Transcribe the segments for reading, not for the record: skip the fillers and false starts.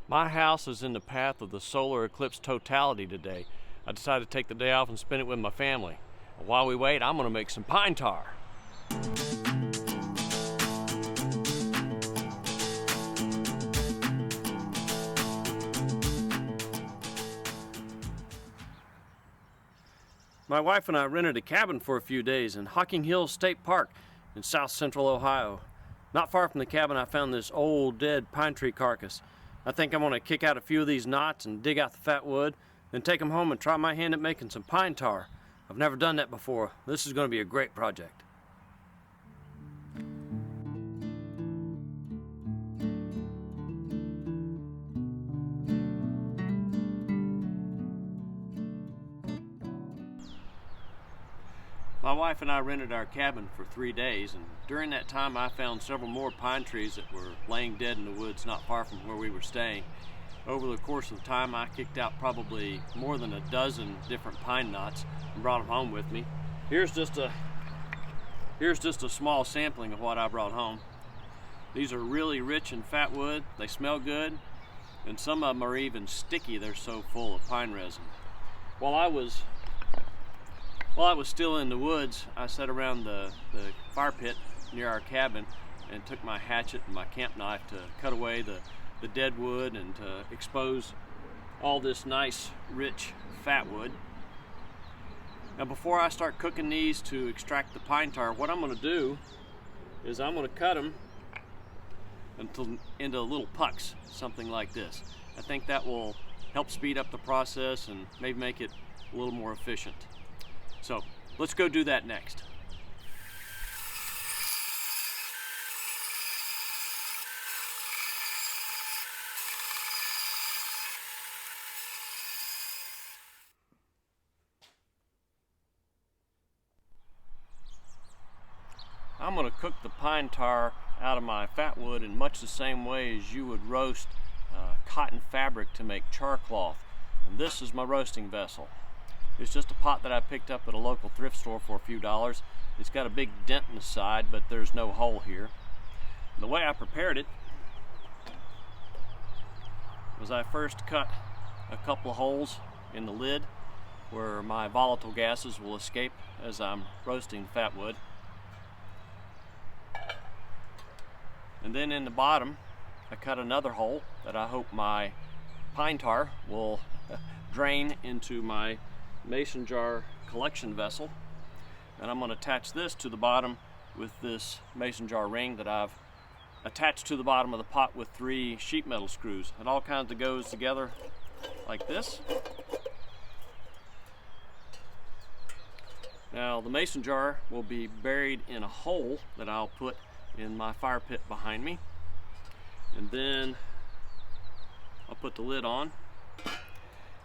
My house is in the path of the solar eclipse totality today. I decided to take the day off and spend it with my family. And while we wait, I'm gonna make some pine tar. My wife and I rented a cabin for a few days in Hocking Hills State Park in south central Ohio. Not far from the cabin, I found this old dead pine tree carcass. I think I'm gonna kick out a few of these knots and dig out the fat wood, then take them home and try my hand at making some pine tar. I've never done that before. This is gonna be a great project. My wife and I rented our cabin for 3 days, and during that time I found several more pine trees that were laying dead in the woods not far from where we were staying. Over the course of time I kicked out probably more than a dozen different pine knots and brought them home with me. Here's just a small sampling of what I brought home. These are really rich in fat wood, they smell good, and some of them are even sticky, they're so full of pine resin. While I was still in the woods, I sat around the fire pit near our cabin and took my hatchet and my camp knife to cut away the dead wood and to expose all this nice, rich fat wood. Now before I start cooking these to extract the pine tar, what I'm going to do is I'm going to cut them into little pucks, something like this. I think that will help speed up the process and maybe make it a little more efficient. So let's go do that next. I'm going to cook the pine tar out of my fat wood in much the same way as you would roast cotton fabric to make char cloth. And this is my roasting vessel. It's just a pot that I picked up at a local thrift store for a few dollars. It's got a big dent in the side, but there's no hole here. And the way I prepared it was I first cut a couple of holes in the lid where my volatile gases will escape as I'm roasting the fat wood. And then in the bottom, I cut another hole that I hope my pine tar will drain into my mason jar collection vessel, and I'm going to attach this to the bottom with this mason jar ring that I've attached to the bottom of the pot with 3 sheet metal screws. It all kind of goes together like this. Now the mason jar will be buried in a hole that I'll put in my fire pit behind me, and then I'll put the lid on.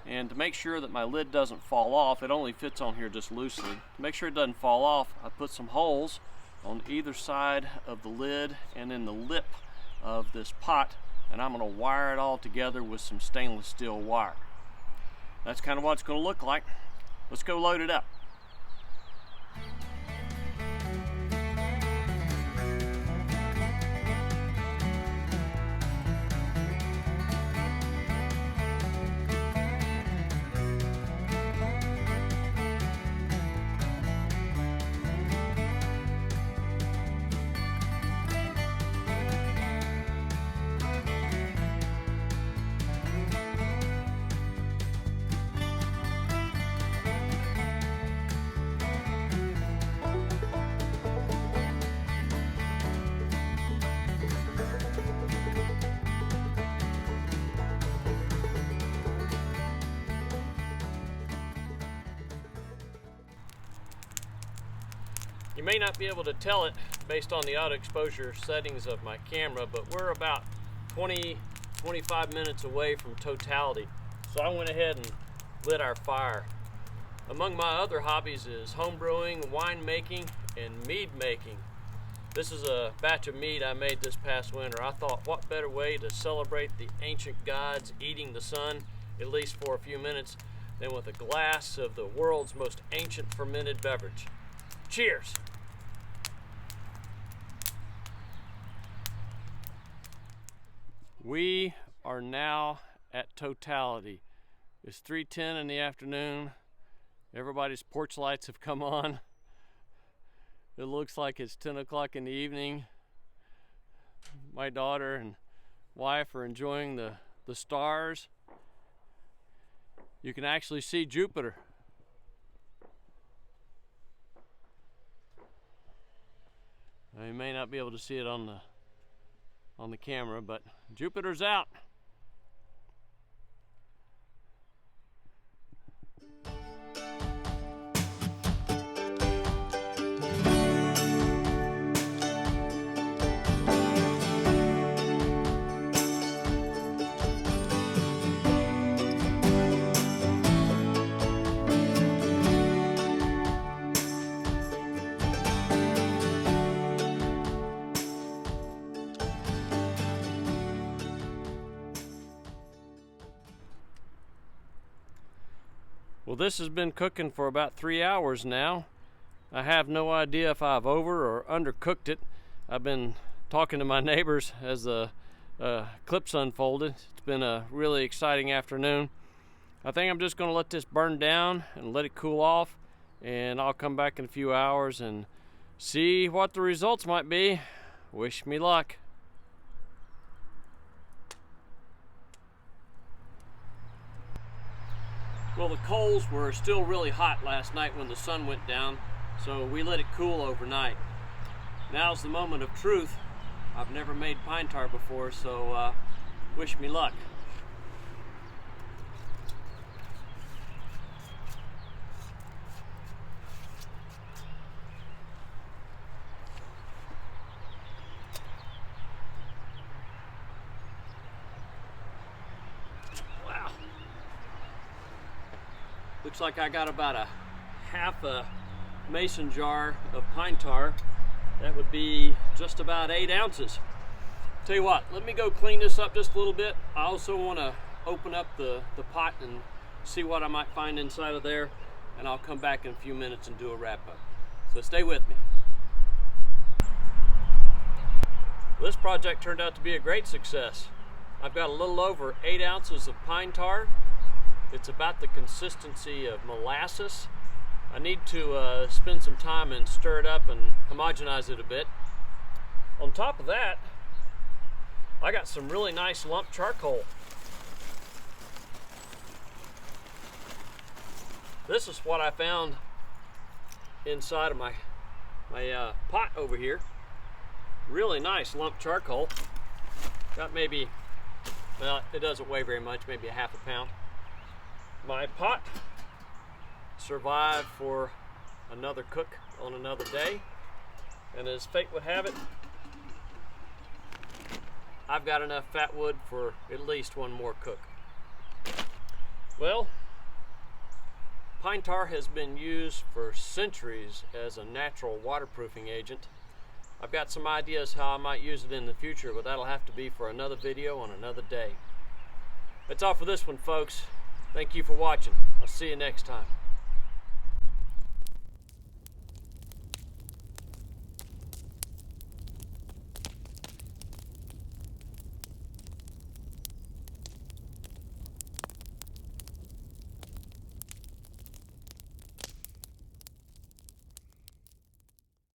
And to make sure that my lid doesn't fall off, it only fits on here just loosely. To make sure it doesn't fall off, I put some holes on either side of the lid and in the lip of this pot, and I'm going to wire it all together with some stainless steel wire. That's kind of what it's going to look like. Let's go load it up. You may not be able to tell it based on the auto exposure settings of my camera, but we're about 20-25 minutes away from totality. So I went ahead and lit our fire. Among my other hobbies is home brewing, wine making, and mead making. This is a batch of mead I made this past winter. I thought, what better way to celebrate the ancient gods eating the sun, at least for a few minutes, than with a glass of the world's most ancient fermented beverage. Cheers! We are now at totality. It's 3:10 in the afternoon. Everybody's porch lights have come on. It looks like it's 10 o'clock in the evening. My daughter and wife are enjoying the stars. You can actually see Jupiter. Now, you may not be able to see it on the camera, but Jupiter's out. Well, this has been cooking for about 3 hours now. I have no idea if I've over or undercooked it. I've been talking to my neighbors as the Eclipse unfolded. It's been a really exciting afternoon. I think I'm just going to let this burn down and let it cool off, and I'll come back in a few hours and see what the results might be. Wish me luck. Well, the coals were still really hot last night when the sun went down, so we let it cool overnight. Now's the moment of truth. I've never made pine tar before, so wish me luck. Looks like I got about a half a mason jar of pine tar. That would be just about 8 ounces. Tell you what, let me go clean this up just a little bit. I also want to open up the pot and see what I might find inside of there, and I'll come back in a few minutes and do a wrap up. So stay with me. This project turned out to be a great success. I've got a little over 8 ounces of pine tar. It's about the consistency of molasses. I need to spend some time and stir it up and homogenize it a bit. On top of that, I got some really nice lump charcoal. This is what I found inside of my pot over here. Really nice lump charcoal. Got maybe, well, it doesn't weigh very much, maybe a half a pound. My pot survived for another cook on another day, and as fate would have it, I've got enough fat wood for at least one more cook. Well, pine tar has been used for centuries as a natural waterproofing agent. I've got some ideas how I might use it in the future, but that'll have to be for another video on another day. That's all for this one, folks. Thank you for watching. I'll see you next time.